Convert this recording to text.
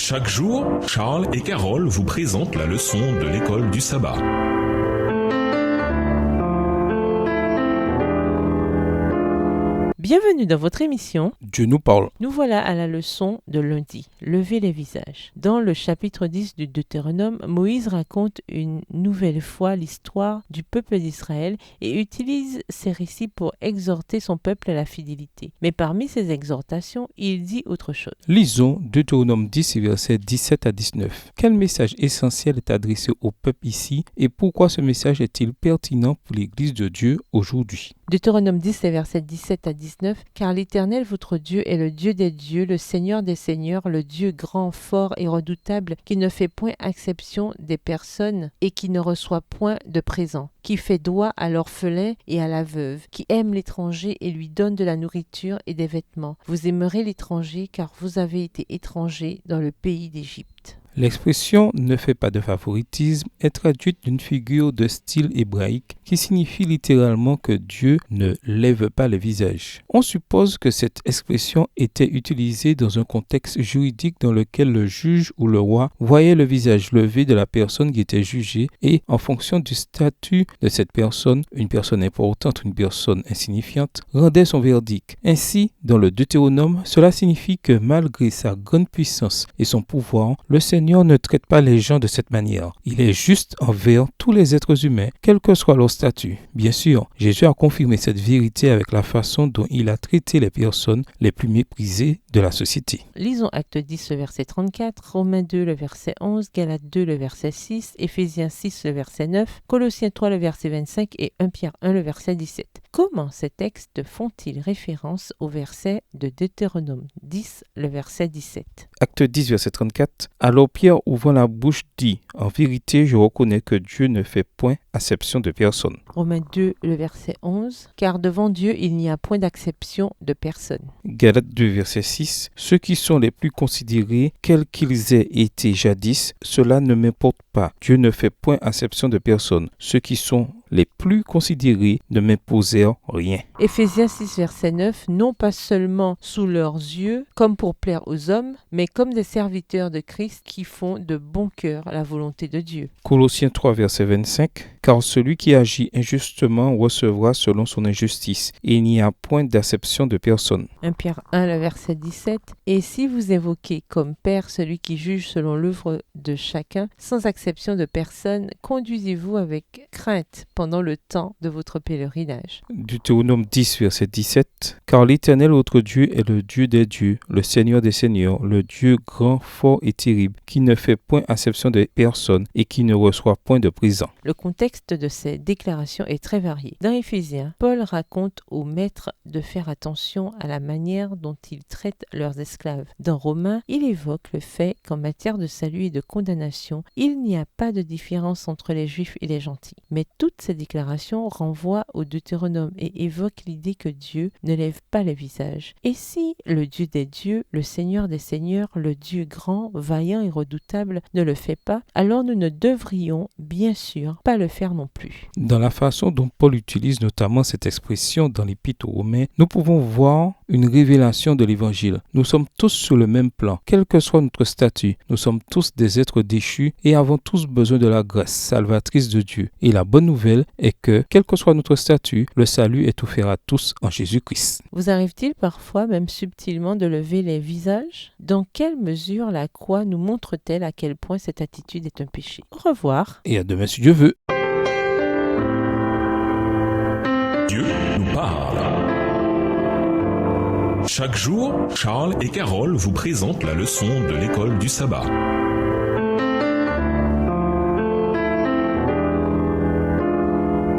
Chaque jour, Charles et Carole vous présentent la leçon de l'école du sabbat. Bienvenue dans votre émission. Dieu nous parle. Nous voilà à la leçon de lundi, lever les visages. Dans le chapitre 10 du Deutéronome, Moïse raconte une nouvelle fois l'histoire du peuple d'Israël et utilise ces récits pour exhorter son peuple à la fidélité. Mais parmi ces exhortations, il dit autre chose. Lisons Deutéronome 10, versets 17 à 19. Quel message essentiel est adressé au peuple ici et pourquoi ce message est-il pertinent pour l'Église de Dieu aujourd'hui? Deutéronome 10, les versets 17 à 19. Car l'Éternel, votre Dieu, est le Dieu des dieux, le Seigneur des seigneurs, le Dieu grand, fort et redoutable, qui ne fait point exception des personnes et qui ne reçoit point de présent, qui fait droit à l'orphelin et à la veuve, qui aime l'étranger et lui donne de la nourriture et des vêtements. Vous aimerez l'étranger, car vous avez été étrangers dans le pays d'Égypte. L'expression « ne fait pas de favoritisme » est traduite d'une figure de style hébraïque qui signifie littéralement que Dieu ne lève pas le visage. On suppose que cette expression était utilisée dans un contexte juridique dans lequel le juge ou le roi voyait le visage levé de la personne qui était jugée et, en fonction du statut de cette personne, une personne importante ou une personne insignifiante, rendait son verdict. Ainsi, dans le Deutéronome, cela signifie que malgré sa grande puissance et son pouvoir, le Seigneur ne traite pas les gens de cette manière. Il est juste envers tous les êtres humains, quel que soit leur statut. Bien sûr, Jésus a confirmé cette vérité avec la façon dont il a traité les personnes les plus méprisées de la société. Lisons Acte 10, le verset 34, Romains 2, le verset 11, Galates 2, le verset 6, Éphésiens 6, le verset 9, Colossiens 3, le verset 25 et 1 Pierre 1, le verset 17. Comment ces textes font-ils référence au verset de Deutéronome 10, le verset 17? Acte 10, verset 34. Alors Pierre, ouvrant la bouche, dit « En vérité, je reconnais que Dieu ne fait point acception de personne. » Romains 2, le verset 11. Car devant Dieu, il n'y a point d'acception de personne. Galates 2, verset 6. Ceux qui sont les plus considérés, quels qu'ils aient été jadis, cela ne m'importe pas. Dieu ne fait point acception de personne. Ceux qui sont les plus considérés ne m'imposèrent rien. Éphésiens 6, verset 9. Non pas seulement sous leurs yeux, comme pour plaire aux hommes, mais comme des serviteurs de Christ qui font de bon cœur la volonté de Dieu. Colossiens 3, verset 25. Car celui qui agit injustement recevra selon son injustice, et il n'y a point d'acception de personne. 1 Pierre 1, le verset 17. Et si vous évoquez comme Père celui qui juge selon l'œuvre de chacun, sans acception de personne, conduisez-vous avec crainte pendant le temps de votre pèlerinage. Deutéronome 10, verset 17. Car l'Éternel, votre Dieu, est le Dieu des dieux, le Seigneur des seigneurs, le Dieu grand, fort et terrible, qui ne fait point acception de personne et qui ne reçoit point de présent. Le contexte de ces déclarations est très varié. Dans Éphésiens, Paul raconte aux maîtres de faire attention à la manière dont ils traitent leurs esclaves. Dans Romains, il évoque le fait qu'en matière de salut et de condamnation, il n'y a pas de différence entre les juifs et les gentils. Mais toutes ces déclarations renvoient au Deutéronome et évoquent l'idée que Dieu ne lève pas le visage. Et si le Dieu des dieux, le Seigneur des seigneurs, le Dieu grand, vaillant et redoutable ne le fait pas, alors nous ne devrions bien sûr pas le faire non plus. Dans la façon dont Paul utilise notamment cette expression dans l'Épître aux Romains, nous pouvons voir une révélation de l'Évangile. Nous sommes tous sur le même plan, quel que soit notre statut. Nous sommes tous des êtres déchus et avons tous besoin de la grâce salvatrice de Dieu. Et la bonne nouvelle est que, quel que soit notre statut, le salut est offert à tous en Jésus-Christ. Vous arrive-t-il parfois, même subtilement, de lever les visages? Dans quelle mesure la croix nous montre-t-elle à quel point cette attitude est un péché? Au revoir. Et à demain si Dieu veut. Dieu nous parle. Chaque jour, Charles et Carole vous présentent la leçon de l'école du sabbat.